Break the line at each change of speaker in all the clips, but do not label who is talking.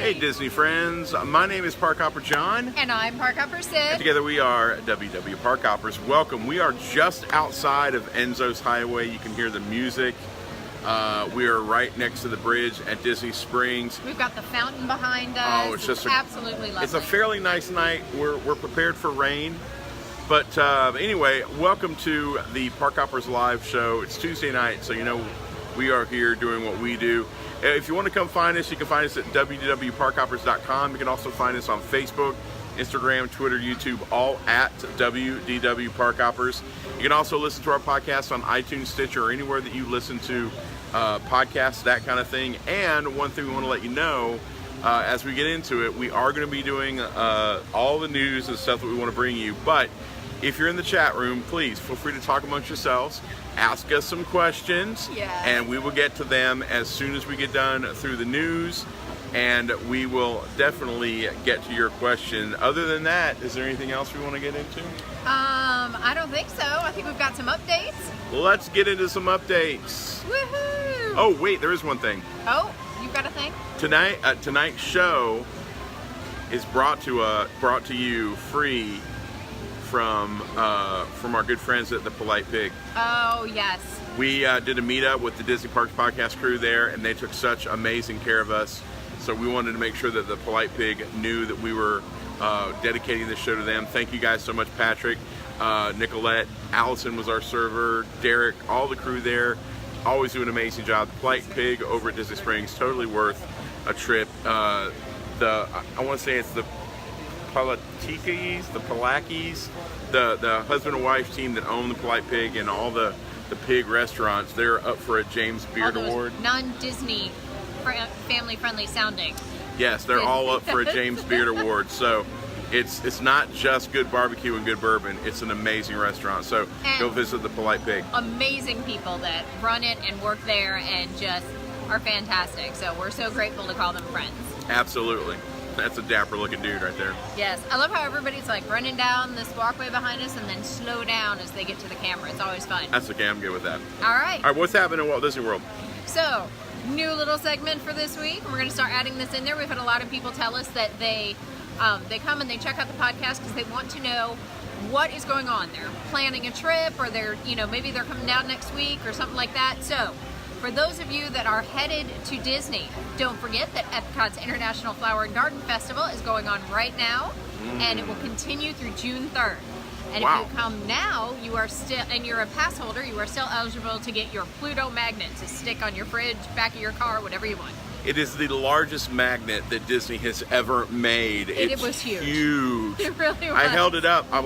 Hey Disney friends, my name is Park Hopper John.
And I'm Park Hopper Sid.
And together we are WW Park Hoppers. Welcome. We are just outside of Enzo's Hideaway. You can hear the music. We are right next to the bridge at Disney Springs.
We've got the fountain behind us.
Oh, it's just
absolutely lovely.
It's a fairly nice night. We're prepared for rain. But anyway, welcome to the Park Hoppers live show. It's Tuesday night, so you know we are here doing what we do. If you want to come find us, you can find us at www.parkhoppers.com. You can also find us on Facebook, Instagram, Twitter, YouTube, all at WDW Park Hoppers. You can also listen to our podcast on iTunes, Stitcher, or anywhere that you listen to podcasts, that kind of thing. And one thing we want to let you know, as we get into it, we are going to be doing all the news and stuff that we want to bring you. But if you're in the chat room, please feel free to talk amongst yourselves. Ask us some questions, and we will get to them as soon as we get done through the news, and we will definitely get to your question. Other than that, is there anything else we want to get into?
I don't think so. I think we've got some updates.
Let's get into some updates.
Woohoo!
Oh, wait, there is one thing.
Oh, you've got a thing?
Tonight's show is brought to you free from our good friends at the Polite Pig.
Oh, yes.
We did a meetup with the Disney Parks podcast crew there, and they took such amazing care of us. So we wanted to make sure that the Polite Pig knew that we were dedicating this show to them. Thank you guys so much, Patrick, Nicolette, Allison was our server, Derek, all the crew there. Always do an amazing job. The Polite Pig over at Disney Springs, totally worth a trip. I want to say it's the Palakis, the husband and wife team that own the Polite Pig and all the pig restaurants. They're up for a James Beard Award.
Non-Disney family-friendly sounding.
Yes, they're all up for a James Beard Award. So it's not just good barbecue and good bourbon. It's an amazing restaurant. So go visit the Polite Pig.
Amazing people that run it and work there and just are fantastic. So we're so grateful to call them friends.
Absolutely. That's a dapper looking dude right there.
Yes. I love how everybody's like running down this walkway behind us and then slow down as they get to the camera. It's always fun.
That's okay. I'm good with that.
All right.
All right. What's happening in Walt Disney World?
So, new little segment for this week. We're going to start adding this in there. We've had a lot of people tell us that they come and they check out the podcast because they want to know what is going on. They're planning a trip, or maybe they're coming down next week or something like that. So, for those of you that are headed to Disney, don't forget that Epcot's International Flower and Garden Festival is going on right now, and it will continue through June 3rd. And if you come now, and you're a pass holder, you are still eligible to get your Pluto magnet to stick on your fridge, back of your car, whatever you want.
It is the largest magnet that Disney has ever made.
It was huge.
It
really was.
I held it up. I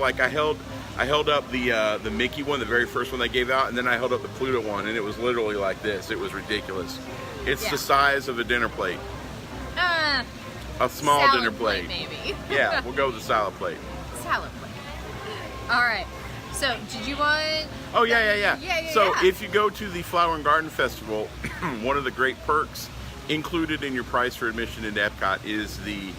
held up the Mickey one, the very first one they gave out, and then I held up the Pluto one, and it was literally like this. It was ridiculous. It's the size of a dinner plate. A small dinner plate.
Maybe.
Yeah, we'll go with the salad plate.
Salad plate. All right. So, did you want...
Oh, yeah. So, if you go to the Flower and Garden Festival, one of the great perks included in your price for admission into Epcot is the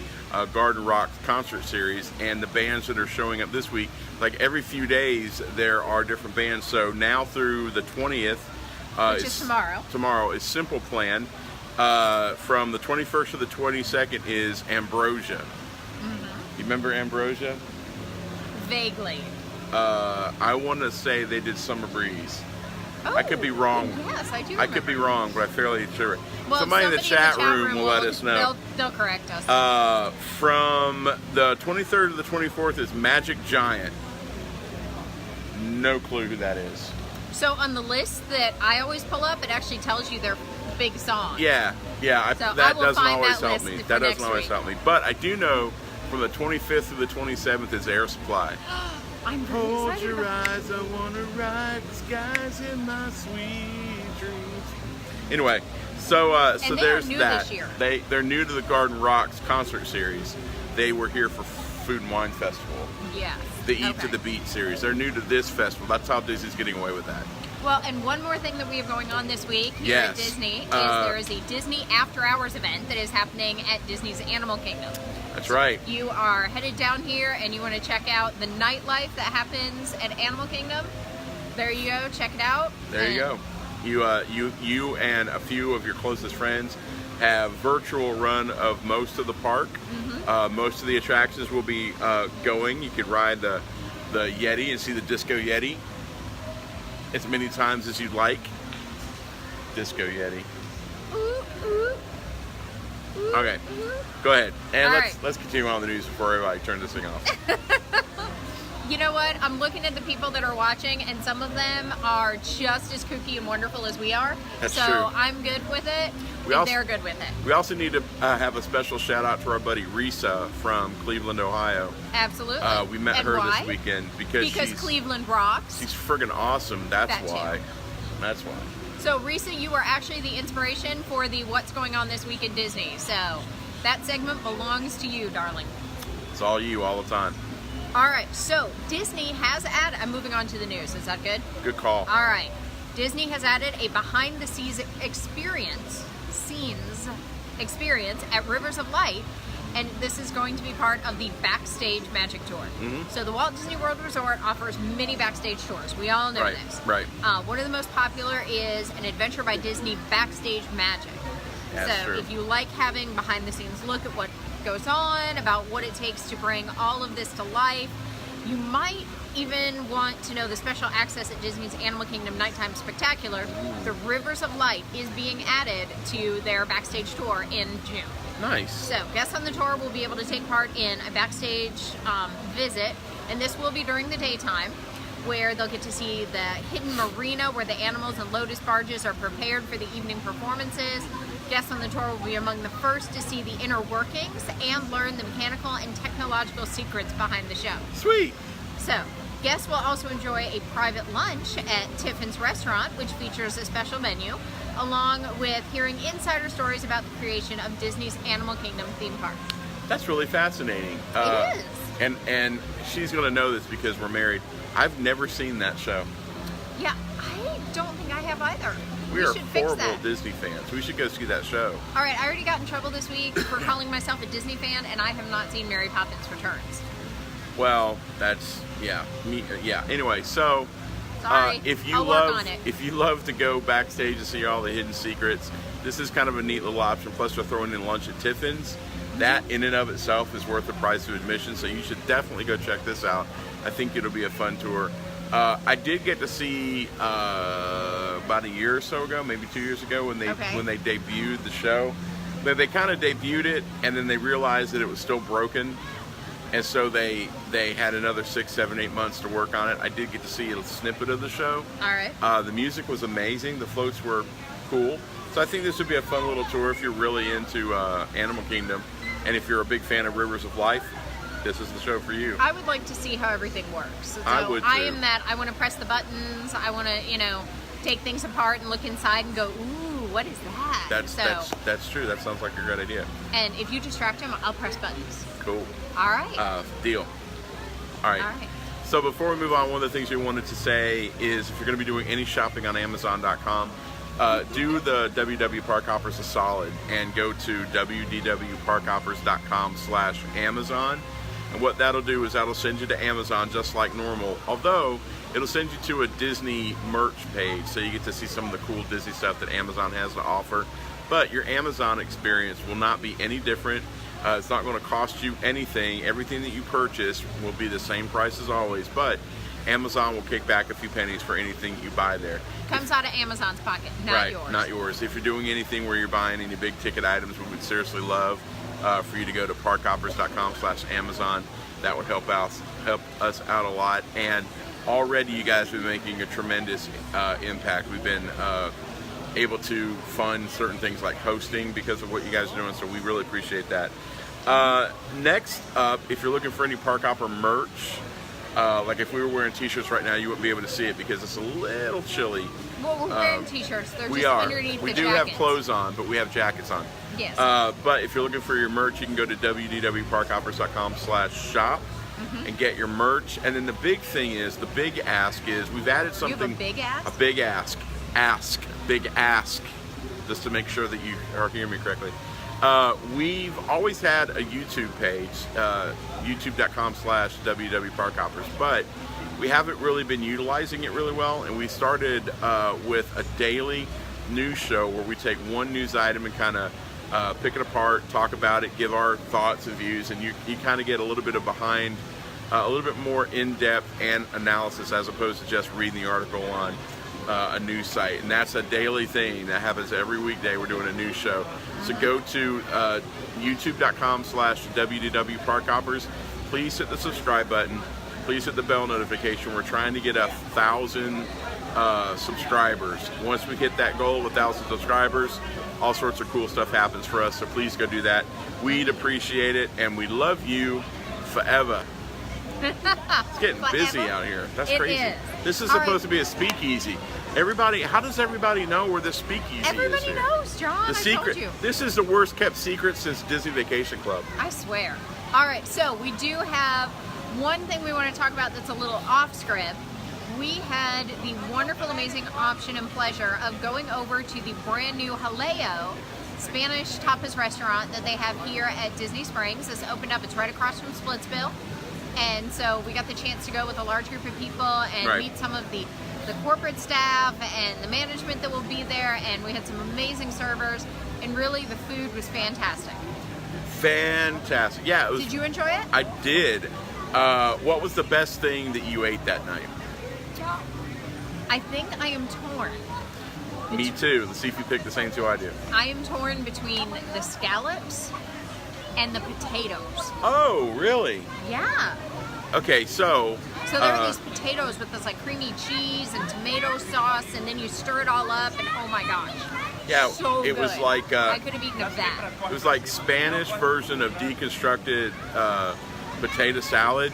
Garden Rock concert series, and the bands that are showing up this week. Like every few days, there are different bands. So now through the 20th,
which is tomorrow.
Tomorrow is Simple Plan. From the 21st to the 22nd is Ambrosia. You remember Ambrosia?
Vaguely.
I want to say they did Summer Breeze.
Oh,
I could be wrong.
Yes, I do remember.
I could be wrong, but I'm fairly sure.
Well,
somebody in the chat room will let us know.
They'll correct us.
From the 23rd to the 24th is Magic Giant. No clue who that is.
So on the list that I always pull up, it actually tells you their big song.
Yeah. That doesn't always help me. That doesn't always help me. But I do know from the 25th to the 27th is Air Supply.
I'm really
Hold
excited
your
about
eyes, I want to ride the skies in my sweet dreams. Anyway, so there's that.
This year.
They're new to the Garden Rocks concert series. They were here for Food and Wine Festival.
Yes.
The Eat to the Beat series. They're new to this festival. That's how Disney's getting away with that.
Well, and one more thing that we have going on this week here at Disney is there is a Disney After Hours event that is happening at Disney's Animal Kingdom.
That's right.
You are headed down here and you want to check out the nightlife that happens at Animal Kingdom. There you go. Check it out.
There you go. You and a few of your closest friends have virtual run of most of the park. Most of the attractions will be going. You could ride the Yeti and see the Disco Yeti as many times as you'd like. Disco Yeti. Okay, go ahead. And let's continue on with the news before everybody turns this thing off.
You know what? I'm looking at the people that are watching, and some of them are just as kooky and wonderful as we are.
That's
so
true.
I'm good with it, they're good with it.
We also need to have a special shout out to our buddy Risa from Cleveland, Ohio.
Absolutely.
We met her this weekend because
Cleveland rocks.
She's friggin' awesome. That's why. That's why.
So, Risa, you are actually the inspiration for the What's Going On This Week at Disney. So, that segment belongs to you, darling.
It's all you, all the time.
All right, so Disney has added, I'm moving on to the news. Is that good?
Good call.
All right. Disney has added a behind-the-scenes experience at Rivers of Light, and this is going to be part of the Backstage Magic Tour. So the Walt Disney World Resort offers many backstage tours. We all know this.
Right.
One of the most popular is an Adventure by Disney Backstage Magic.
That's true.
If you like having behind-the-scenes look at what goes on, about what it takes to bring all of this to life, you might even want to know the special access at Disney's Animal Kingdom Nighttime Spectacular. The Rivers of Light is being added to their backstage tour in June.
Nice.
So guests on the tour will be able to take part in a backstage visit, and this will be during the daytime, where they'll get to see the hidden marina where the animals and Lotus barges are prepared for the evening performances. Guests on the tour will be among the first to see the inner workings and learn the mechanical and technological secrets behind the show.
Sweet.
So, guests will also enjoy a private lunch at Tiffin's Restaurant, which features a special menu, along with hearing insider stories about the creation of Disney's Animal Kingdom theme park.
That's really fascinating.
It is.
And she's going to know this because we're married. I've never seen that show.
Yeah, I don't think I have either.
We are
should fix
horrible
that.
Disney fans. We should go see that show.
All right, I already got in trouble this week for calling myself a Disney fan, and I have not seen Mary Poppins Returns.
Well, that's Anyway, so
Sorry, I'll work on it.
If you love to go backstage and see all the hidden secrets, this is kind of a neat little option. Plus, they're throwing in lunch at Tiffin's. That in and of itself is worth the price of admission. So you should definitely go check this out. I think it'll be a fun tour. I did get to see about a year or so ago, maybe 2 years ago, when they debuted the show. They kind of debuted it, and then they realized that it was still broken, and so they had another 6, 7, 8 months to work on it. I did get to see a snippet of the show.
All right.
The music was amazing. The floats were cool. So I think this would be a fun little tour if you're really into Animal Kingdom, and if you're a big fan of Rivers of Life. This is the show for you.
I would like to see how everything works. So
I would too.
I am that. I want to press the buttons. I want to, take things apart and look inside and go, ooh, what is that?
That's true. That sounds like a great idea.
And if you distract them, I'll press buttons.
Cool.
All right.
Deal. All right.
All right.
So before we move on, one of the things we wanted to say is if you're going to be doing any shopping on Amazon.com, do the WW Park Hoppers a solid and go to www.parkhoppers.com/Amazon. And what that'll do is that'll send you to Amazon just like normal, although it'll send you to a Disney merch page, so you get to see some of the cool Disney stuff that Amazon has to offer. But your Amazon experience will not be any different. It's not going to cost you anything. Everything that you purchase will be the same price as always, but Amazon will kick back a few pennies for anything you buy there.
Comes out of Amazon's pocket, not yours.
Not yours. If you're doing anything where you're buying any big ticket items, we would seriously love for you to go to parkhoppers.com/Amazon. That would help us out a lot. And already you guys have been making a tremendous impact. We've been able to fund certain things like hosting because of what you guys are doing, so we really appreciate that. Next up, if you're looking for any Park Hopper merch, like if we were wearing t-shirts right now, you wouldn't be able to see it because it's a little chilly.
Well, we're wearing t-shirts. They're just underneath
We
the
do
jackets.
have clothes on, but we have jackets on.
Yes.
But if you're looking for your merch, you can go to www.parkhoppers.com/shop and get your merch. And then the big thing is, the big ask is, we've added something.
You have a big ask?
A big ask. Big ask. Just to make sure that you are hearing me correctly. We've always had a YouTube page, youtube.com/www.parkhoppers, but we haven't really been utilizing it really well, and we started with a daily news show where we take one news item and kind of pick it apart, talk about it, give our thoughts and views, and you kind of get a little bit of a little bit more in-depth and analysis as opposed to just reading the article on a news site. And that's a daily thing that happens every weekday. We're doing a news show. So go to youtube.com/WDW Please hit the subscribe button. Please hit the bell notification. We're trying to get 1,000 subscribers. Once we hit that goal of 1,000 subscribers, all sorts of cool stuff happens for us. So please go do that. We'd appreciate it, and we love you forever. It's getting busy out here. That's crazy.
Is.
This is
All
supposed to be a speakeasy. Everybody, how does everybody know where this speakeasy is
Everybody
here?
knows, John.
The secret.
I told you.
This is the worst kept secret since Disney Vacation Club.
I swear. All right, so we do have one thing we want to talk about that's a little off script. We had the wonderful, amazing option and pleasure of going over to the brand new Hideaway Spanish tapas restaurant that they have here at Disney Springs. It's opened up. It's right across from Splitsville. And so we got the chance to go with a large group of people and meet some of the corporate staff and the management that will be there. And we had some amazing servers. And really, the food was fantastic.
Fantastic. Yeah. It was,
Did you enjoy it?
I did. What was the best thing that you ate that night?
I think I am torn.
Me too. Let's see if you pick the same two I do.
I am torn between the scallops and the potatoes.
Oh, really?
Yeah.
Okay, so
So there are these potatoes with this like creamy cheese and tomato sauce, and then you stir it all up, and oh my gosh.
yeah,
So
it was
good.
like
I could have eaten of that.
it was like Spanish version of deconstructed potato salad,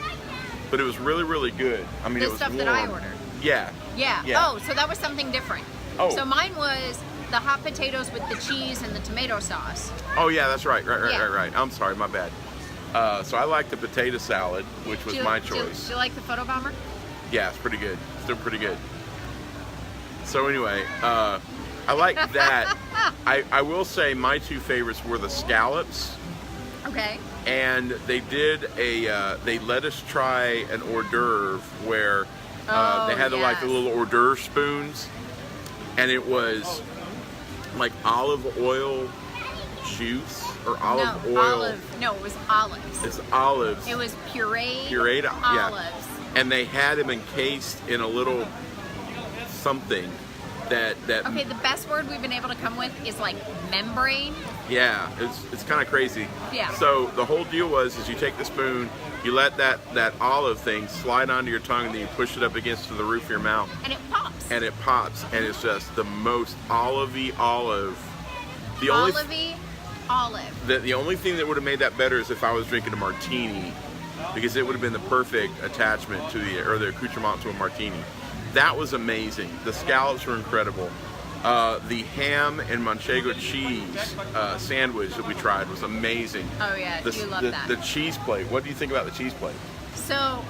but it was really, really good. I mean,
The
it was
stuff
warm.
that I ordered.
Yeah.
Yeah.
Yeah.
Oh, so that was something different.
Oh.
So mine was the hot potatoes with the cheese and the tomato sauce.
Oh, yeah, that's right.
Yeah.
Right. I'm sorry, my bad. So I like the potato salad, which was my choice.
Do you like the photo bomber?
Yeah, it's pretty good. Still pretty good. So anyway, I like that. I will say my two favorites were the scallops,
Okay.
and they did they let us try an hors d'oeuvre where they had
yes.
the little hors d'oeuvre spoons, and it was like olive oil juice or olive oil.
No, it was olives.
It's olives.
It was pureed
yeah.
olives.
And they had them encased in a little something that
Okay, the best word we've been able to come with is like membrane.
yeah, it's kind of crazy.
Yeah.
So the whole deal was is you take the spoon, you let that olive thing slide onto your tongue, and then you push it up against the roof of your mouth,
And it pops.
and it pops, and it's just the most olivey olive. The only
Olivey olive.
the only thing that would have made that better is if I was drinking a martini, because it would have been the perfect attachment to the accoutrement to a martini. That was amazing. The scallops were incredible. The ham and manchego cheese sandwich that we tried was amazing.
Oh yeah, I do love that.
The cheese plate. What do you think about the cheese plate?
So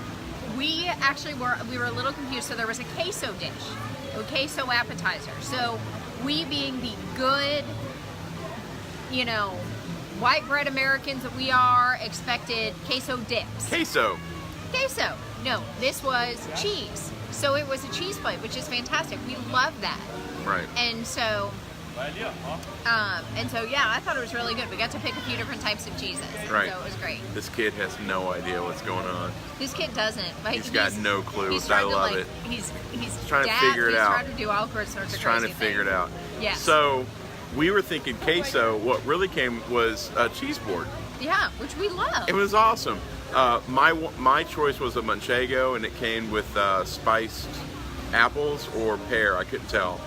we actually were a little confused. So there was a queso dish, a queso appetizer. So we, being the good, white bread Americans that we are, expected queso dips.
Queso.
Queso. No, this was cheese. So it was a cheese plate, which is fantastic. We love that.
Right.
And so, yeah, I thought it was really good. We got to pick a few different types of cheeses.
Right.
So it was great.
This kid has no idea what's going on.
This kid doesn't. But
He's got no clue.
He's
I
trying to,
love it.
He's
trying to figure it out.
He's trying to do all sorts of
He's
crazy
trying to
things.
figure it out.
Yes.
So we were thinking queso. What really came was a cheese board.
Yeah, which we love.
It was awesome. My choice was a manchego, and it came with spiced apples or pear. I couldn't tell.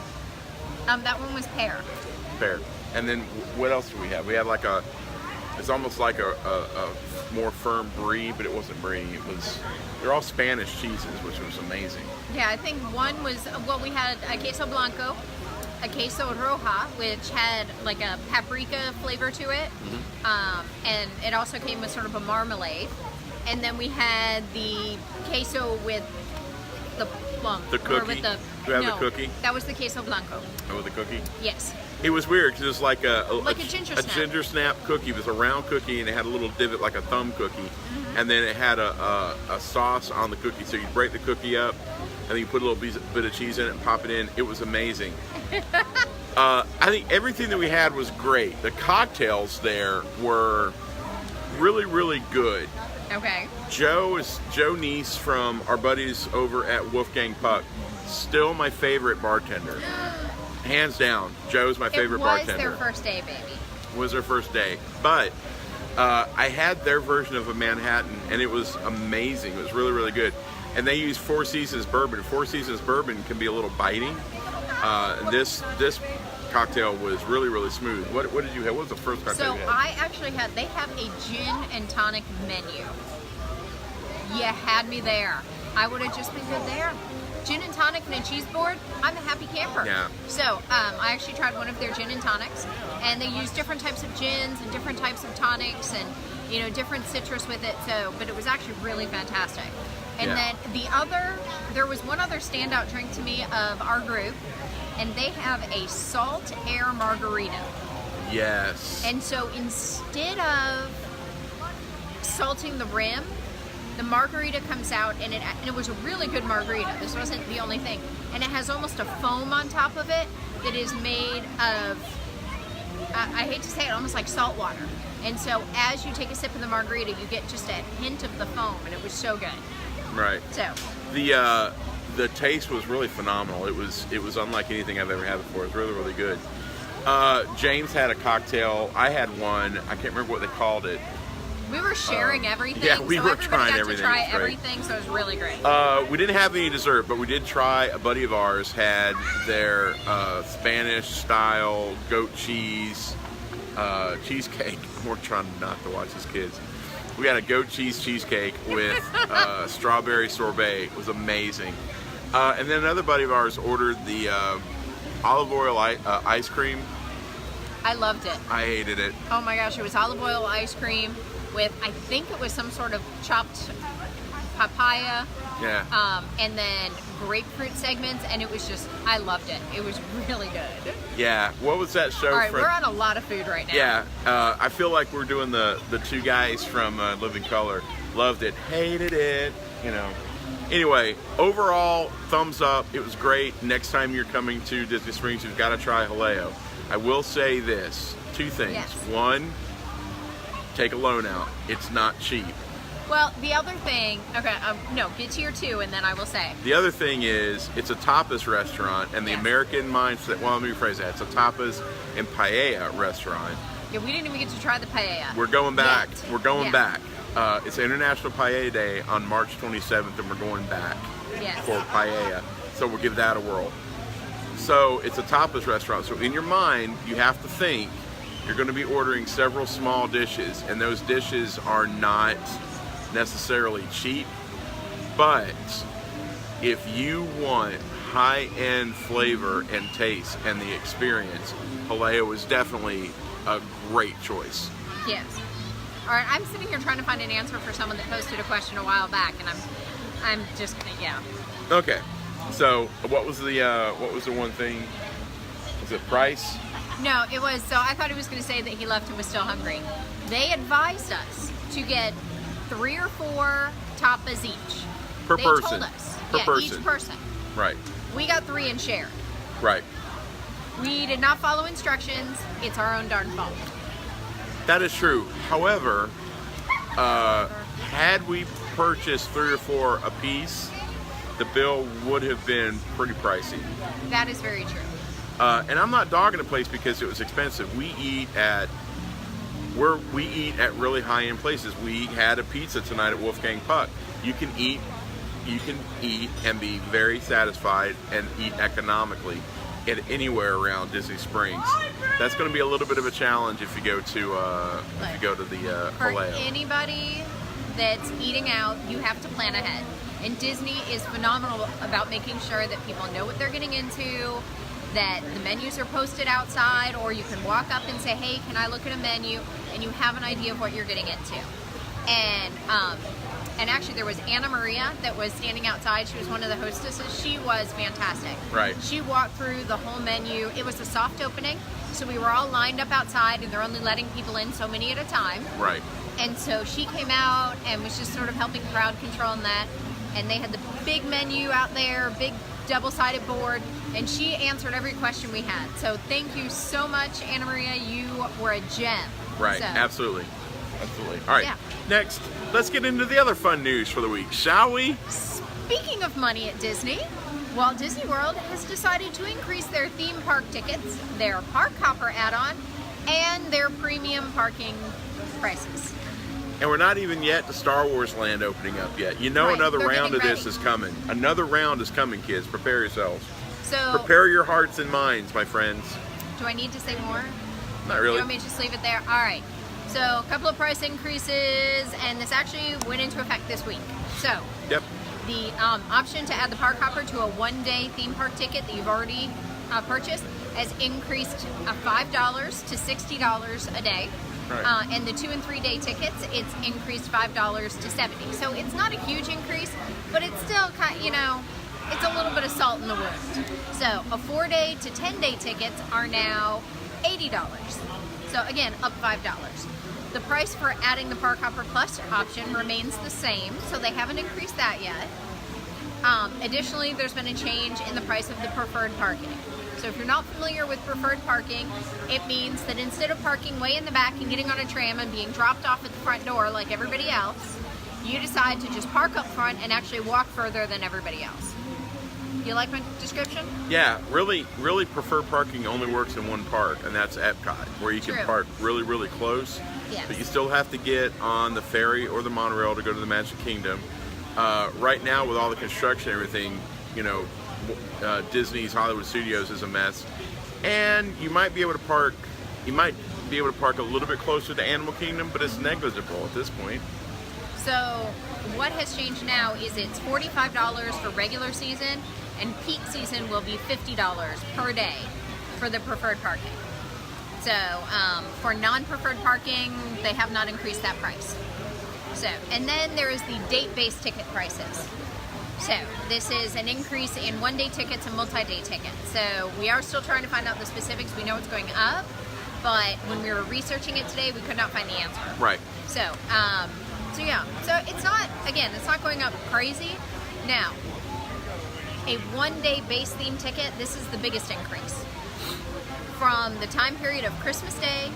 That one was pear.
Pear. And then what else do we have? We have like it's almost like a more firm brie, but it wasn't brie. They're all Spanish cheeses, which was amazing.
Yeah, I think one was, we had a queso blanco, a queso roja, which had like a paprika flavor to it.
Mm-hmm.
And it also came with sort of a marmalade. And then we had the queso with the plum.
The cookie?
Or with the,
Do you have
no,
the cookie?
That was the queso blanco.
Oh, with the cookie?
Yes.
It was weird because it was like a
ginger snap.
Cookie. It was a round cookie, and it had a little divot like a thumb cookie.
Mm-hmm.
And then it had a sauce on the cookie. So you break the cookie up, and then you put a little bit of cheese in it and pop it in. It was amazing. I think everything that we had was great. The cocktails there were really, really good.
Okay.
Joe Neese from our buddies over at Wolfgang Puck, still my favorite bartender. Hands down, Joe's my favorite bartender.
It was their first day, baby.
It was their first day. But I had their version of a Manhattan, and it was amazing. It was really, really good. And they use Four Seasons bourbon. Four Seasons bourbon can be a little biting. This cocktail was really, really smooth. What did you have? What was the first cocktail you had?
So I actually they have a gin and tonic menu. You had me there. I would have just been good there. Gin and tonic and a cheese board, I'm a happy camper.
Yeah.
So I actually tried one of their gin and tonics, and they use different types of gins and different types of tonics and, you know, different citrus with it. So, but it was actually really fantastic. And then there was one other standout drink to me of our group, and they have a salt air margarita.
Yes.
And so instead of salting the rim, the margarita comes out, and it was a really good margarita. This wasn't the only thing. And it has almost a foam on top of it that is made of, I hate to say it, almost like salt water. And so as you take a sip of the margarita, you get just a hint of the foam, and it was so good.
Right.
So
the taste was really phenomenal. It was unlike anything I've ever had before. It was really, really good. James had a cocktail. I had one. I can't remember what they called it.
We were sharing everything.
Yeah, we were trying
everything.
everything.
To try everything, so it was really great.
We didn't have any dessert, but we did try. A buddy of ours had their Spanish-style goat cheese cheesecake. We're trying not to watch his kids. We had a goat cheese cheesecake with strawberry sorbet. It was amazing. And then another buddy of ours ordered the olive oil ice cream.
I loved it.
I hated it.
Oh my gosh, it was olive oil ice cream with, I think it was some sort of chopped papaya.
Yeah.
And then grapefruit segments, and it was just, I loved it. It was really good.
Yeah. What was that show?
All right, we're on a lot of food right now.
Yeah. I feel like we're doing the two guys from Living Color. Loved it. Hated it. You know. Anyway, overall, thumbs up. It was great. Next time you're coming to Disney Springs, you've got to try Hideaway. I will say this. Two things.
Yes.
One, take a loan out. It's not cheap.
Well, the other thing, okay, no, get to your two, and then I will say.
The other thing is, it's a tapas restaurant, and the
Yes.
American mindset, well, let me rephrase that. It's a tapas and paella restaurant.
Yeah, we didn't even get to try the paella.
We're going back.
Yet.
We're going
Yeah.
back. It's International Paella Day on March 27th, and we're going back
Yes.
for paella. So we'll give that a whirl. So it's a tapas restaurant. So in your mind, you have to think you're going to be ordering several small dishes, and those dishes are not necessarily cheap. But if you want high-end flavor and taste and the experience, Hideaway is definitely a great choice.
Yes. All right, I'm sitting here trying to find an answer for someone that posted a question a while back, and I'm just gonna, yeah.
Okay, so what was the one thing? Was it price?
No, it was, so I thought he was gonna say that he left and was still hungry. They advised us to get 3 or 4 tapas each.
Per
They
person.
told us.
Per
yeah,
person.
each person.
Right.
We got 3 and shared.
Right.
We did not follow instructions. It's our own darn fault.
That is true. However, had we purchased 3 or 4 apiece, the bill would have been pretty pricey.
That is very true.
And I'm not dogging the place because it was expensive. We eat at really high-end places. We had a pizza tonight at Wolfgang Puck. You can eat and be very satisfied and eat economically at anywhere around Disney Springs. That's going to be a little bit of a challenge if you go to the
For
Hideaway.
anybody that's eating out, you have to plan ahead. And Disney is phenomenal about making sure that people know what they're getting into, that the menus are posted outside, or you can walk up and say, hey, can I look at a menu? And you have an idea of what you're getting into. And actually there was Anna Maria that was standing outside. She was one of the hostesses. She was fantastic.
Right.
She walked through the whole menu. It was a soft opening, so we were all lined up outside, and they're only letting people in so many at a time.
Right.
And so she came out and was just sort of helping crowd control in that. And they had the big menu out there, big double-sided board. And she answered every question we had. So thank you so much, Anna Maria. You were a gem.
Right,
So,
absolutely. All right,
Yeah.
next, let's get into the other fun news for the week, shall we?
Speaking of money at Disney, Walt Disney World has decided to increase their theme park tickets, their Park Hopper add-on, and their premium parking prices.
And we're not even yet to Star Wars Land opening up yet. You know,
Right,
another
they're
round of
getting
this
ready.
is coming. Another round is coming, kids. Prepare yourselves.
So,
Prepare your hearts and minds, my friends.
do I need to say more?
Not
You
really.
want me to just leave it there? All right. So, a couple of price increases, and this actually went into effect this week. So,
Yep.
the option to add the Park Hopper to a one-day theme park ticket that you've already purchased has increased $5 to $60 a day.
Right.
And the 2 and 3 day tickets, it's increased $5 to $70. So it's not a huge increase, but it's still it's a little bit of salt in the wound. So a 4-day to 10-day tickets are now $80. So again, up $5. The price for adding the Park Hopper Plus option remains the same, so they haven't increased that yet. Additionally, there's been a change in the price of the preferred parking. So if you're not familiar with preferred parking, it means that instead of parking way in the back and getting on a tram and being dropped off at the front door like everybody else, you decide to just park up front and actually walk further than everybody else. You like my description?
Yeah, really preferred parking only works in one park, and that's Epcot, where you can
True.
park really, really close.
Yes.
But you still have to get on the ferry or the monorail to go to the Magic Kingdom. Right now, with all the construction and everything, Disney's Hollywood Studios is a mess, and you might be able to park a little bit closer to Animal Kingdom, but it's negligible at this point.
So what has changed now is it's $45 for regular season, and peak season will be $50 per day for the preferred parking. So for non-preferred parking, they have not increased that price. So, and then there is the date-based ticket prices. So this is an increase in one-day tickets and multi-day tickets. So we are still trying to find out the specifics. We know it's going up, but when we were researching it today, we could not find the answer.
Right.
So, yeah. So it's not going up crazy. Now, a one-day base theme ticket, this is the biggest increase. From the time period of Christmas Day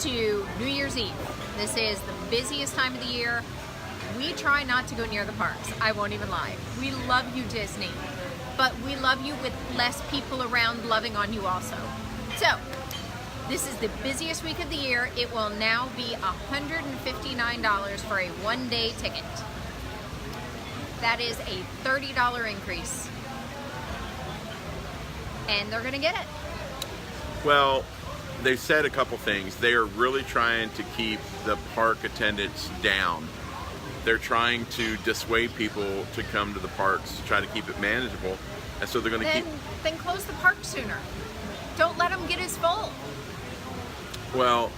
to New Year's Eve. This is the busiest time of the year. We try not to go near the parks. I won't even lie. We love you, Disney. But we love you with less people around loving on you also. So, this is the busiest week of the year. It will now be $159 for a one-day ticket. That is a $30 increase. And they're going to get it.
Well, they've said a couple things. They are really trying to keep the park attendance down. They're trying to dissuade people to come to the parks to try to keep it manageable. And so they're going to
Then close the park sooner. Don't let them get as full.
Well,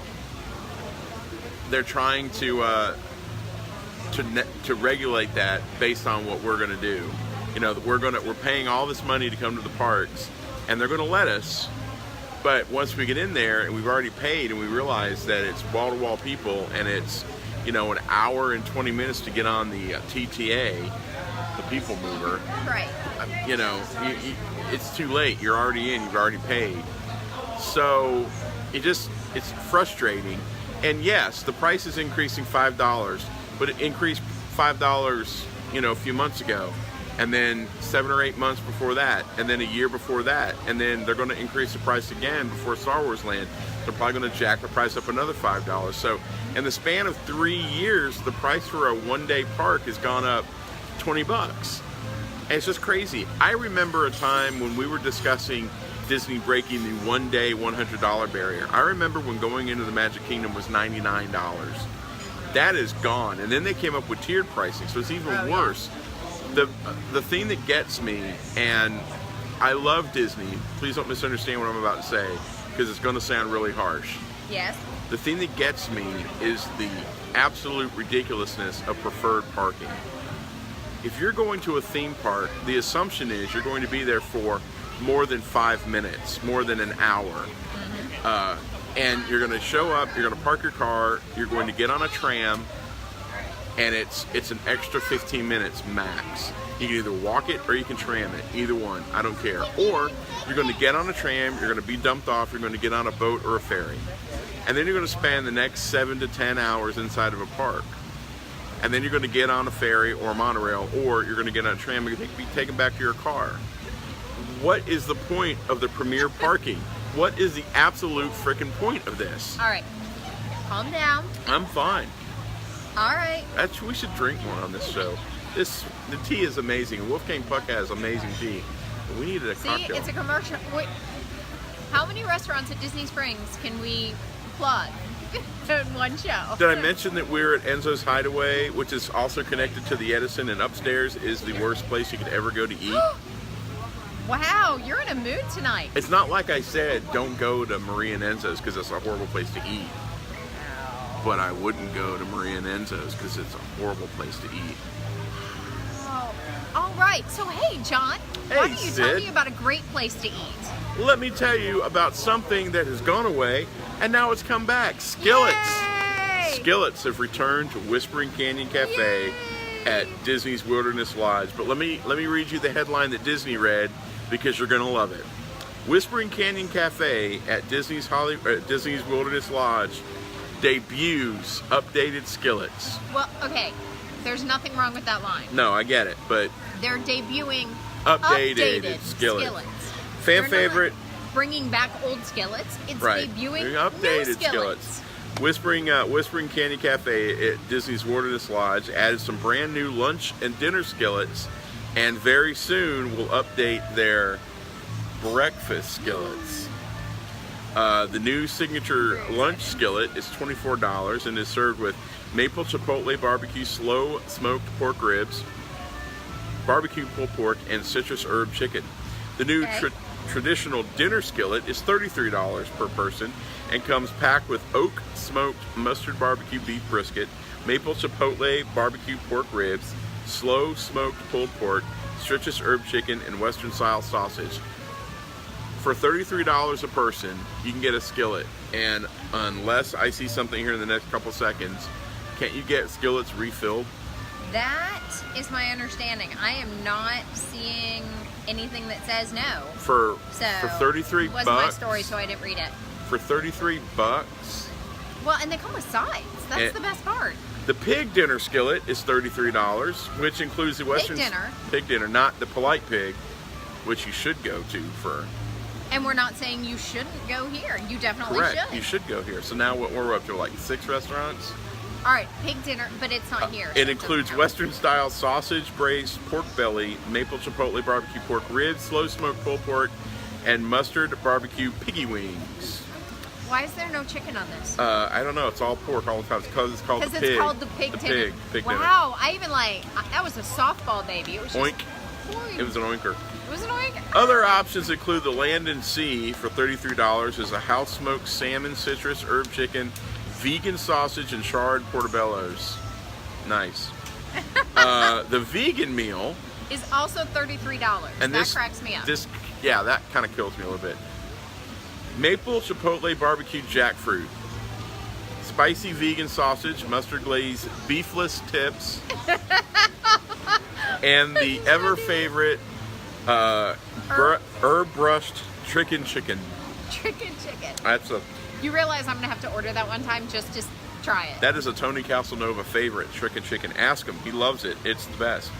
they're trying to regulate that based on what we're going to do. We're paying all this money to come to the parks, and they're going to let us. But once we get in there and we've already paid and we realize that it's wall-to-wall people and it's an hour and 20 minutes to get on the TTA, the people mover.
Right.
It's too late. You're already in. You've already paid. So it's frustrating. And yes, the price is increasing $5, but it increased $5, a few months ago, and then 7 or 8 months before that, and then a year before that, and then they're going to increase the price again before Star Wars Land. They're probably going to jack the price up another $5. So in the span of 3 years, the price for a one-day park has gone up $20. And it's just crazy. I remember a time when we were discussing Disney breaking the one-day $100 barrier. I remember when going into the Magic Kingdom was $99. That is gone. And then they came up with tiered pricing, so it's even worse. The thing that gets me, and I love Disney, please don't misunderstand what I'm about to say, because it's going to sound really harsh.
Yes.
The thing that gets me is the absolute ridiculousness of preferred parking. If you're going to a theme park, the assumption is you're going to be there for more than 5 minutes, more than an hour. Mm-hmm. And you're going to show up, you're going to park your car, you're going to get on a tram, and it's an extra 15 minutes max. You can either walk it or you can tram it. Either one. I don't care. Or you're going to get on a tram, you're going to be dumped off, you're going to get on a boat or a ferry. And then you're going to spend the next 7 to 10 hours inside of a park. And then you're going to get on a ferry or a monorail, or you're going to get on a tram and be taken back to your car. What is the point of the premier parking? What is the absolute freaking point of this?
All right. Calm down.
I'm fine.
All right.
Actually, we should drink more on this show. The tea is amazing. Wolfgang Puck has amazing tea. But we needed a cocktail.
See, it's a commercial. Wait, how many restaurants at Disney Springs can we plug in one show?
Did I mention that we're at Enzo's Hideaway, which is also connected to the Edison, and upstairs is the worst place you could ever go to eat?
Wow, you're in a mood tonight.
It's not like I said don't go to Marie and Enzo's because it's a horrible place to eat. But I wouldn't go to Marie and Enzo's because it's a horrible place to eat.
Oh, all right. So, hey, John,
Hey,
why don't you tell
Sid.
me about a great place to eat?
Let me tell you about something that has gone away and now it's come back. Skillets.
Yay!
Skillets have returned to Whispering Canyon Cafe
Yay!
at Disney's Wilderness Lodge. But let me read you the headline that Disney read because you're going to love it. Whispering Canyon Cafe at Disney's Wilderness Lodge debuts updated skillets.
Well, okay. There's nothing wrong with that line.
No, I get it, but
They're debuting
updated skillets. Fan
They're not
favorite.
bringing back old skillets. It's
Right.
debuting
They're updated
new skillets.
Whispering Canyon Cafe at Disney's Wilderness Lodge added some brand new lunch and dinner skillets, and very soon will update their breakfast skillets. The new signature lunch skillet is $24 and is served with maple chipotle barbecue slow smoked pork ribs, barbecue pulled pork, and citrus herb chicken. The new traditional dinner skillet is $33 per person and comes packed with oak smoked mustard barbecue beef brisket, maple chipotle barbecue pork ribs, slow smoked pulled pork, citrus herb chicken, and western style sausage. For $33 a person, you can get a skillet. And unless I see something here in the next couple seconds, can't you get skillets refilled?
That is my understanding. I am not seeing anything that says no.
For $33
was my story, so I didn't read it.
For $33,
Well, and they come with sides. That's the best part.
the pig dinner skillet is $33, which includes the western pig dinner, not the polite pig, which you should go to for.
And we're not saying you shouldn't go here. You definitely
Correct.
should.
You should go here. So now what we're up to, like 6 restaurants?
All right, pig dinner, but it's not here.
It includes Western style sausage, braised pork belly, maple chipotle barbecue pork ribs, slow smoked pulled pork, and mustard barbecue piggy wings.
Why is there no chicken on this?
I don't know. It's all pork all the time. It's because it's called the pig.
Because it's called the pig dinner.
Pig dinner.
Wow, I even that was a softball baby. It was just
Oink. It was an oinker.
It was an oink.
Other options include the Land and Sea for $33 is a house smoked salmon, citrus, herb chicken, vegan sausage, and charred portobellos. Nice. The vegan meal
is also $33.
And
that cracks me up.
That kind of kills me a little bit. Maple chipotle barbecue jackfruit, spicy vegan sausage, mustard glazed beefless tips, and the ever favorite herb brushed chicken.
Chicken. You realize I'm gonna have to order that one time just to try it.
That is a Tony Casanova favorite, chicken. Ask him, he loves it. It's the best.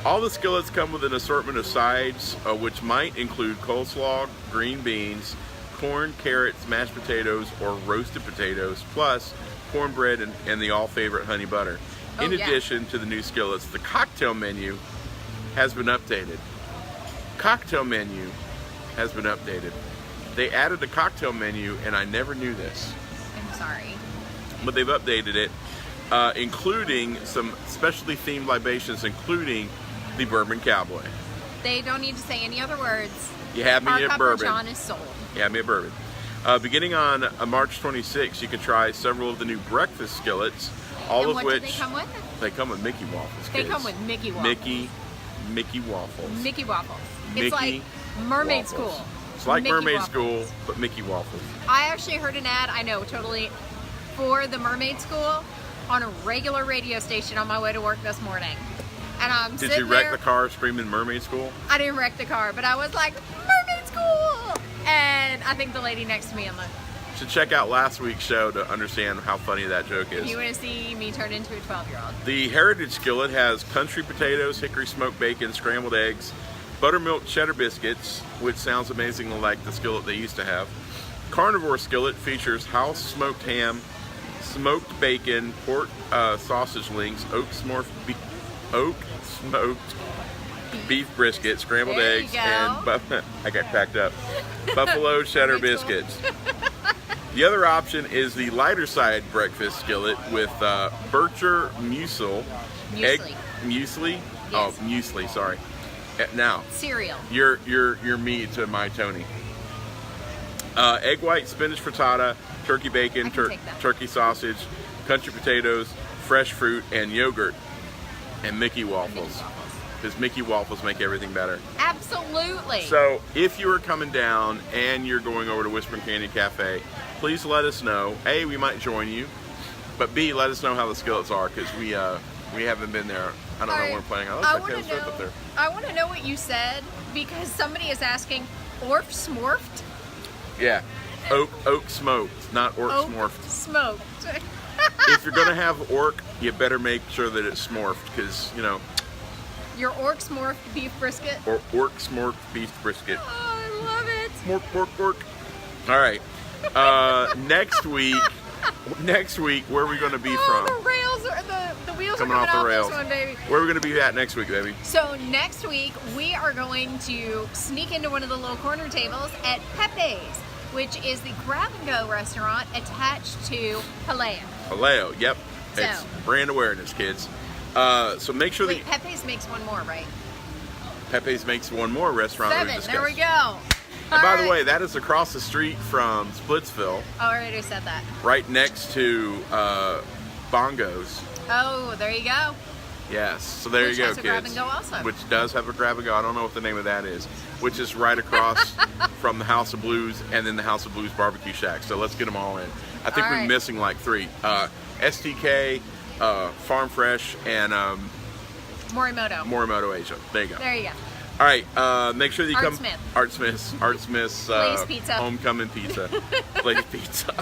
All the skillets come with an assortment of sides, which might include coleslaw, green beans, corn, carrots, mashed potatoes, or roasted potatoes, plus cornbread and the all-favorite honey butter. In addition to the new skillets, the cocktail menu has been updated. They added a cocktail menu, and I never knew this.
I'm sorry.
But they've updated it, including some specially themed libations, including the Bourbon Cowboy.
They don't need to say any other words.
You have me at bourbon.
John is sold.
You have me at bourbon. Beginning on March 26th, you can try several of the new breakfast skillets, all
and
of
what
which
do they come with?
They come with Mickey waffles.
They come with Mickey waffles.
Mickey waffles.
Mickey waffles.
Mickey
It's like mermaid
waffles.
school.
It's like
Mickey
mermaid
waffles.
school, but Mickey waffles.
I actually heard an ad, I know, totally, for the mermaid school on a regular radio station on my way to work this morning. And I'm
Did
sitting
you wreck
there.
the car screaming mermaid school?
I didn't wreck the car, but I was like, mermaid school! And I think the lady next to me, I'm like,
Should check out last week's show to understand how funny that joke is.
you want to see me turn into a 12-year-old.
The Heritage Skillet has country potatoes, hickory smoked bacon, scrambled eggs, buttermilk cheddar biscuits, which sounds amazingly like the skillet they used to have. Carnivore Skillet features house smoked ham, smoked bacon, pork sausage links, oak smoked beef brisket, scrambled
There you
eggs,
go.
and I got cracked up. Buffalo cheddar
Me too.
biscuits. The other option is the lighter side breakfast skillet with Bircher muesli.
Muesli.
Muesli?
Yes.
Oh, muesli, sorry. Now,
Cereal.
you're me to my Tony. Egg white, spinach frittata, turkey bacon,
I can take that.
turkey sausage, country potatoes, fresh fruit, and yogurt, and Mickey waffles. Because Mickey waffles make everything better.
Absolutely.
So, if you are coming down and you're going over to Whispering Candy Cafe, please let us know. A, we might join you, but B, let us know how the skillets are, because we haven't been there. I don't know when we're planning on.
I
Let's
want
take
to
Taylor Swift
know.
up there.
I want to know what you said because somebody is asking, Orf smorfed?
Yeah, oak smoked, not orc
Oak
smorfed.
smoked.
If you're gonna have orc, you better make sure that it's smorfed, because
Your orc smorfed beef brisket.
or orc smorfed beef brisket.
Oh, I love it.
Mork, pork, pork. All right. Next week, where are we going to be from?
The rails are the wheels
Coming
are coming
off the rails.
this one, baby.
Where are we going to be at next week, baby?
So next week we are going to sneak into one of the little corner tables at Pepe's, which is the grab and go restaurant attached to Hideaway.
Paleo. Yep.
So-
It's brand awareness, kids. So make sure
Wait,
that
Pepe's makes one more, right?
Pepe's makes one more restaurant. that we
7. There we
discussed.
go.
And by
All
the
right.
way, that is across the street from Splitsville,
Oh, I already said that.
right next to Bongos.
Oh, there you go.
Yes. So there
Which
you go,
has a
kids.
grab and go also.
Which does have a grab and go. I don't know what the name of that is. Which is right across from the House of Blues and then the House of Blues Barbecue Shack. So let's get them all in. I think
All
we're
right.
missing like 3. STK, Farm Fresh, and
Morimoto.
Morimoto Asia. There you go.
There you go.
All right. Make sure that you
Art
come.
Smith.
Art Smith's
Blaze Pizza.
Homecoming Pizza. Blaze Pizza.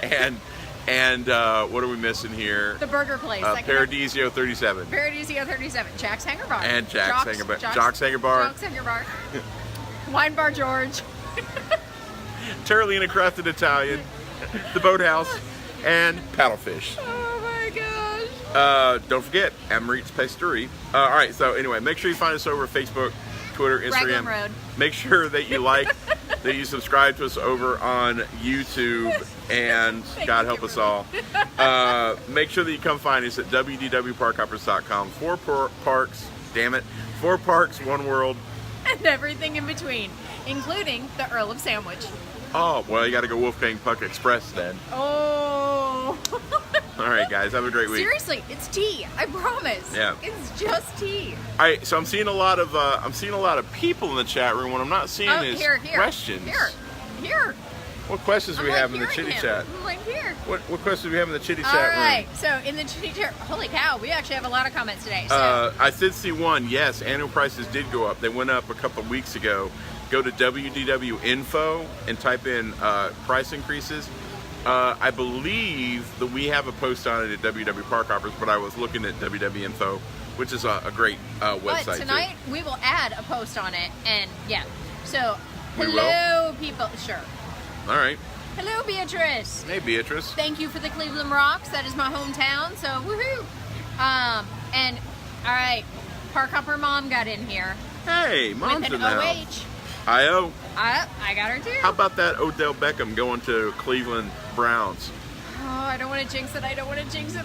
and what are we missing here?
The burger place. That can have-
Paradisio 37.
Paradisio 37. Jack's Hanger Bar.
And Jack's Hanger Bar.
Jock's
Jock's Hanger Bar.
Jock's Hanger Bar. Wine Bar George.
Terralina Crafted Italian, the Boathouse, and Paddlefish.
Oh my gosh.
Don't forget, Amarit's Pasterie. All right, so anyway, make sure you find us over Facebook, Twitter, Instagram.
Raglan Road.
Make sure that you like, that you subscribe to us over on YouTube, and God help us all. Make sure that you come find us at wdwparkhoppers.com. 4 parks, damn it. 4 parks, 1 world.
And everything in between, including the Earl of Sandwich.
Oh, well, you got to go Wolfgang Puck Express then.
Oh.
All right, guys, have a great week.
Seriously, it's tea. I promise.
Yeah.
It's just tea.
All right, so I'm seeing a lot of people in the chat room. What I'm not seeing is
Here.
questions.
Here.
What questions do we
I'm
have in the
hearing
chitty
him.
chat?
I'm like, here.
What questions do we have in the chitty
All
chat
right.
room?
So in the chitty chat, holy cow, we actually have a lot of comments today. So
I did see one. Yes, annual prices did go up. They went up a couple of weeks ago. Go to WDW Info and type in price increases. I believe that we have a post on it at WW Park Hoppers, but I was looking at WW Info, which is a great website.
but tonight we will add a post on it, and yeah. So
We
hello, people. Sure.
Too. All right.
Hello, Beatrice.
Hey, Beatrice.
Thank you for the Cleveland Rocks. That is my hometown. So woohoo. And all right, Park Hopper Mom got in here
Hey, mom's
with
in
an
the house.
OH.
I-O.
I got her too.
How about that Odell Beckham going to Cleveland Browns?
Oh, I don't want to jinx it,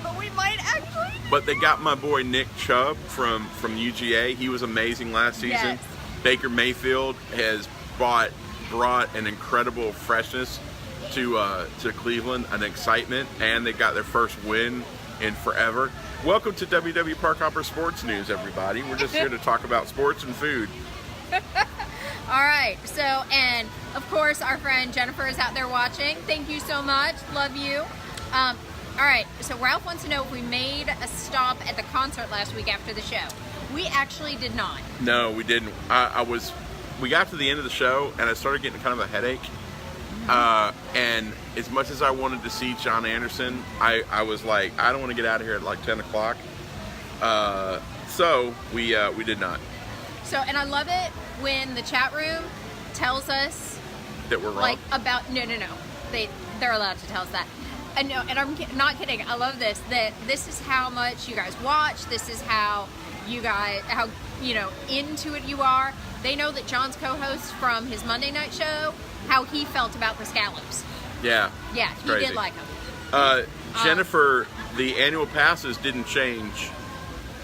but we might actually.
But they got my boy Nick Chubb from UGA. He was amazing last season.
Yes.
Baker Mayfield has brought an incredible freshness to Cleveland, an excitement, and they got their first win in forever. Welcome to WW Park Hopper Sports News, everybody. We're just here to talk about sports and food.
All right. So, and of course, our friend Jennifer is out there watching. Thank you so much. Love you. All right, so Ralph wants to know if we made a stop at the concert last week after the show. We actually did not.
No, we didn't. We got to the end of the show, and I started getting kind of a headache. And as much as I wanted to see John Anderson, I was like, I don't want to get out of here at like 10 o'clock. So we did not.
So, and I love it when the chat room tells us
That we're wrong.
like about no. They're allowed to tell us that. And no, and I'm not kidding. I love this. That this is how much you guys watch. This is how into it you are. They know that John's co-host from his Monday night show, how he felt about the scallops.
Yeah.
Yeah, he
crazy.
did like them.
Jennifer, the annual passes didn't change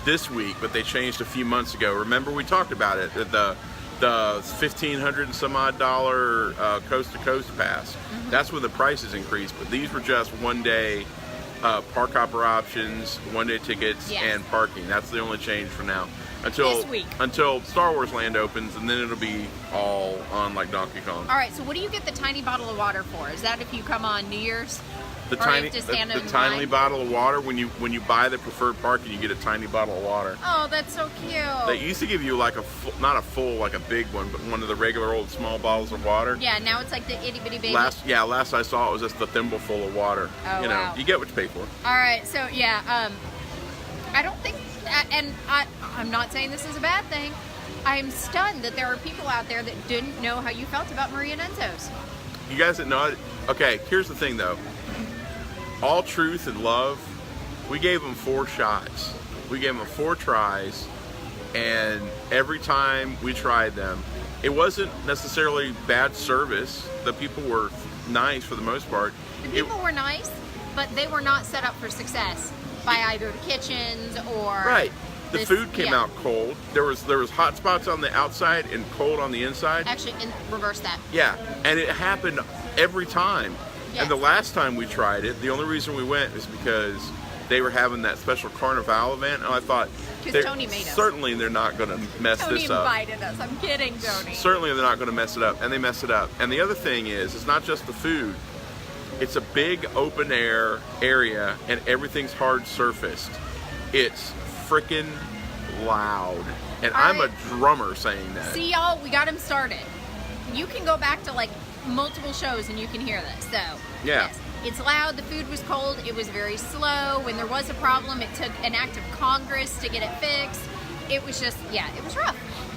this week, but they changed a few months ago. Remember we talked about it, the $1,500 and some odd dollar coast to coast pass.
Mm-hmm.
That's when the prices increased, but these were just 1 day park hopper options, 1 day tickets,
Yes.
and parking. That's the only change for now. Until
This week.
Until Star Wars Land opens, and then it'll be all on like Donkey Kong.
All right, so what do you get the tiny bottle of water for? Is that if you come on New Year's?
The
Or you
tiny,
have to stand
the
in
tiny
line?
bottle of water when you buy the preferred parking, you get a tiny bottle of water.
Oh, that's so cute.
They used to give you like not a full, like a big one, but one of the regular old small bottles of water.
Yeah, now it's like the itty bitty baby.
Last I saw it was just the thimble full of water.
Oh,
you know,
wow.
you get what you pay for.
All right, so yeah, I don't think, and I'm not saying this is a bad thing. I'm stunned that there are people out there that didn't know how you felt about Maria and Enzo's.
You guys didn't know it? Okay, here's the thing though. All truth and love, we gave them 4 shots. We gave them 4 tries, and every time we tried them, it wasn't necessarily bad service. The people were nice for the most part.
The people were nice, but they were not set up for success by either the kitchens or
Right. The
this-
food came
yeah.
out cold. There was hot spots on the outside and cold on the inside.
Actually, reverse that.
Yeah, and it happened every time.
Yes.
And the last time we tried it, the only reason we went is because they were having that special Carnival event, and I thought,
'Cause
they're-
Tony made us.
certainly they're not going to mess
Tony
this up.
invited us. I'm kidding, Tony.
Certainly they're not going to mess it up, and they mess it up. And the other thing is, it's not just the food. It's a big open air area, and everything's hard surfaced. It's freaking loud. And
All
I'm
right.
a drummer saying that.
See, y'all, we got him started. You can go back to like multiple shows and you can hear this. So,
Yeah.
yes, it's loud. The food was cold. It was very slow. When there was a problem, it took an act of Congress to get it fixed. It was just, yeah, it was rough.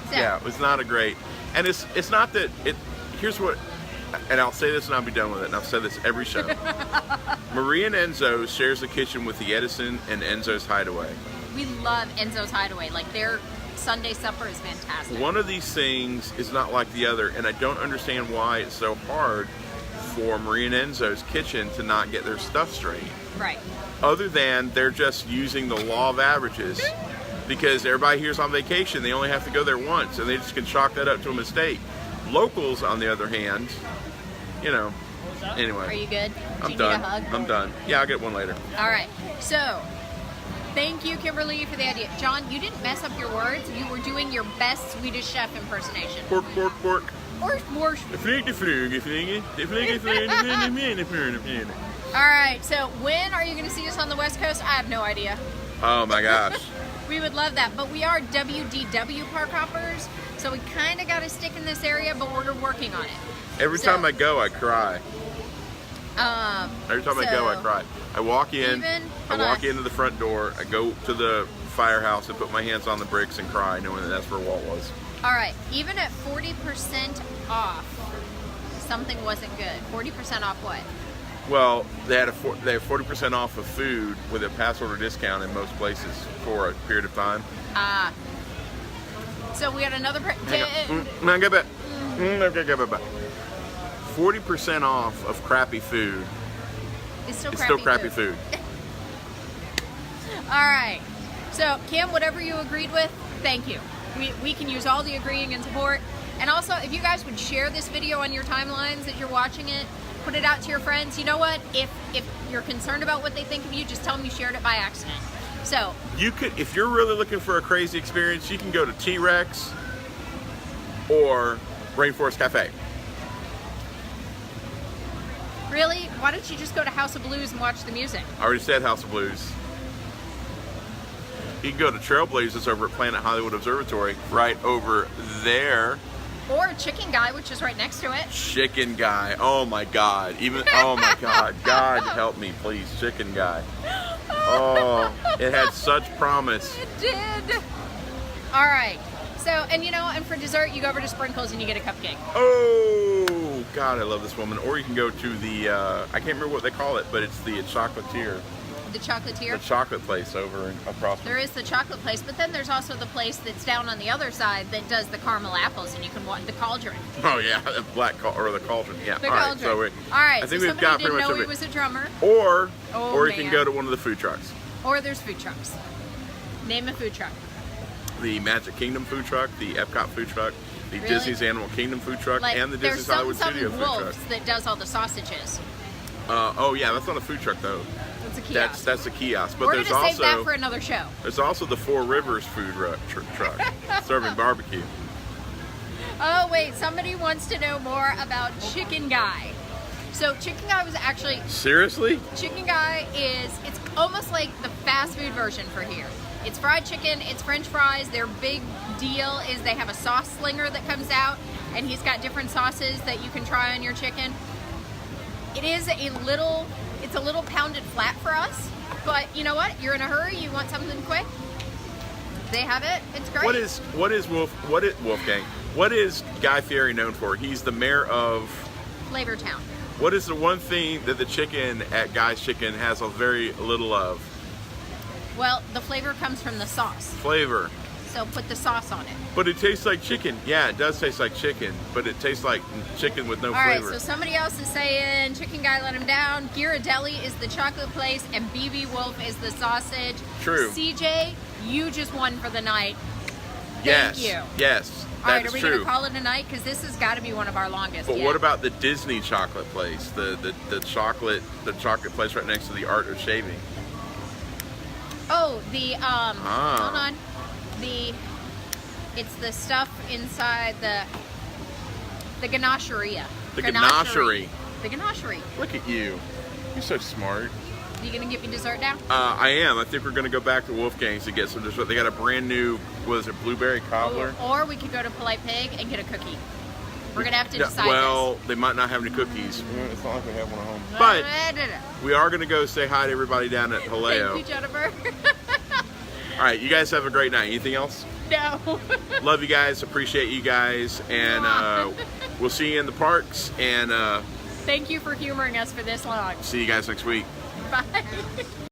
So,
Yeah, it was not a great. And it's not that it. Here's what, and I'll say this and I'll be done with it. And I've said this every show. Maria and Enzo shares the kitchen with the Edison and Enzo's Hideaway.
we love Enzo's Hideaway. Like, their Sunday supper is fantastic.
One of these things is not like the other, and I don't understand why it's so hard for Maria and Enzo's kitchen to not get their stuff straight.
Right.
Other than they're just using the law of averages. Because everybody here's on vacation, they only have to go there once, and they just can chalk that up to a mistake. Locals, on the other hand, you know, anyway.
Are you good? Do
I'm
you
done.
need a hug?
I'm done. Yeah, I'll get one later.
All right. So, thank you, Kimberly, for the idea. John, you didn't mess up your words. You were doing your best Swedish chef impersonation.
Pork, pork, pork.
Or more. All right. So, when are you going to see us on the West Coast? I have no idea.
Oh my gosh.
We would love that. But we are WDW park hoppers, so we kind of got to stick in this area, but we're working on it.
Every
So-
time I go, I cry. Every time I go, I
so-
cry. I walk in,
Hold
I walk
on.
into the front door, I go to the firehouse and put my hands on the bricks and cry, knowing that that's where Walt was.
All right. Even at 40% off, something wasn't good. 40% off what?
Well, they have 40% off of food with a pass order discount in most places for a period of time.
So we had another.
No, get back. Okay, get back. 40% off of crappy food.
It's still
It's
crappy,
still crappy food.
All right. So, Kim, whatever you agreed with, thank you. We can use all the agreeing and support. And also, if you guys would share this video on your timelines as you're watching it, put it out to your friends. You know what? If you're concerned about what they think of you, just tell them you shared it by accident. So,
You could, if you're really looking for a crazy experience, you can go to T-Rex or Rainforest Cafe.
Really? Why don't you just go to House of Blues and watch the music?
I already said House of Blues. You can go to Trailblazers over at Planet Hollywood Observatory, right over there.
Or Chicken Guy, which is right next to it.
Chicken Guy. Oh my God. Oh my God. God help me, please. Chicken Guy. Oh, it had such promise.
It did. All right. So, and for dessert, you go over to Sprinkles and you get a cupcake.
Oh, God, I love this woman. Or you can go to the, I can't remember what they call it, but it's the chocolatier.
The chocolatier?
The chocolate place over across.
There is the chocolate place, but then there's also the place that's down on the other side that does the caramel apples, and you can watch the cauldron.
Oh yeah, the or the cauldron. Yeah.
The
all right.
cauldron.
So
all right.
I think
so
we've got pretty much
know
of
he
it.
was a drummer.
Or you can
man.
go to one of the food trucks.
Or there's food trucks. Name a food truck.
The Magic Kingdom food truck, the Epcot food truck, the
Really?
Disney's Animal Kingdom food truck,
Like,
and the
there's
Disney's Hollywood Studio food truck.
Wolf's that does all the sausages.
Oh yeah, that's not a food truck though.
That's a kiosk.
That's a kiosk. But
We're
there's
gonna
also
save that for another show.
there's also the Four Rivers food truck serving barbecue.
Oh wait, somebody wants to know more about Chicken Guy. So Chicken Guy was actually
Seriously?
Chicken Guy it's almost like the fast food version for here. It's fried chicken, it's French fries. Their big deal is they have a sauce slinger that comes out, and he's got different sauces that you can try on your chicken. It's a little pounded flat for us, but you know what? You're in a hurry, you want something quick. They have it. It's great.
What is Wolfgang? What is Guy Fieri known for? He's the mayor of
Flavor Town.
What is the one thing that the chicken at Guy's Chicken has a very little of?
Well, the flavor comes from the sauce.
Flavor.
So put the sauce on it.
But it tastes like chicken. Yeah, it does taste like chicken, but it tastes like chicken with no
All right,
flavor.
so somebody else is saying Chicken Guy let him down. Ghirardelli is the chocolate place, and BB Wolf is the sausage.
True.
CJ, you just won for the night.
Yes.
Thank you.
Yes.
All right,
That
are
is
we
true.
going to call it a night? Because this has got to be one of our longest
But
yet.
what about the Disney chocolate place? The chocolate place right next to the Art of Shaving.
Oh, the
Ah.
hold on. It's the stuff inside the ganacheria.
The ganachery.
The ganachery.
Look at you. You're so smart.
You gonna get me dessert now?
I am. I think we're going to go back to Wolfgang's to get some dessert. They got a brand new, blueberry cobbler?
Or we could go to Polite Pig and get a cookie. We're gonna have to
Yeah,
decide
well, they might not have any cookies. It's not like we have one at home.
this.
But we are going to go say hi to everybody down at Haleo.
Thank you, Jennifer.
All right, you guys have a great night. Anything else?
No.
Love you guys. Appreciate you guys. And we'll see you in the parks. And
Thank you for humoring us for this long.
see you guys next week.
Bye.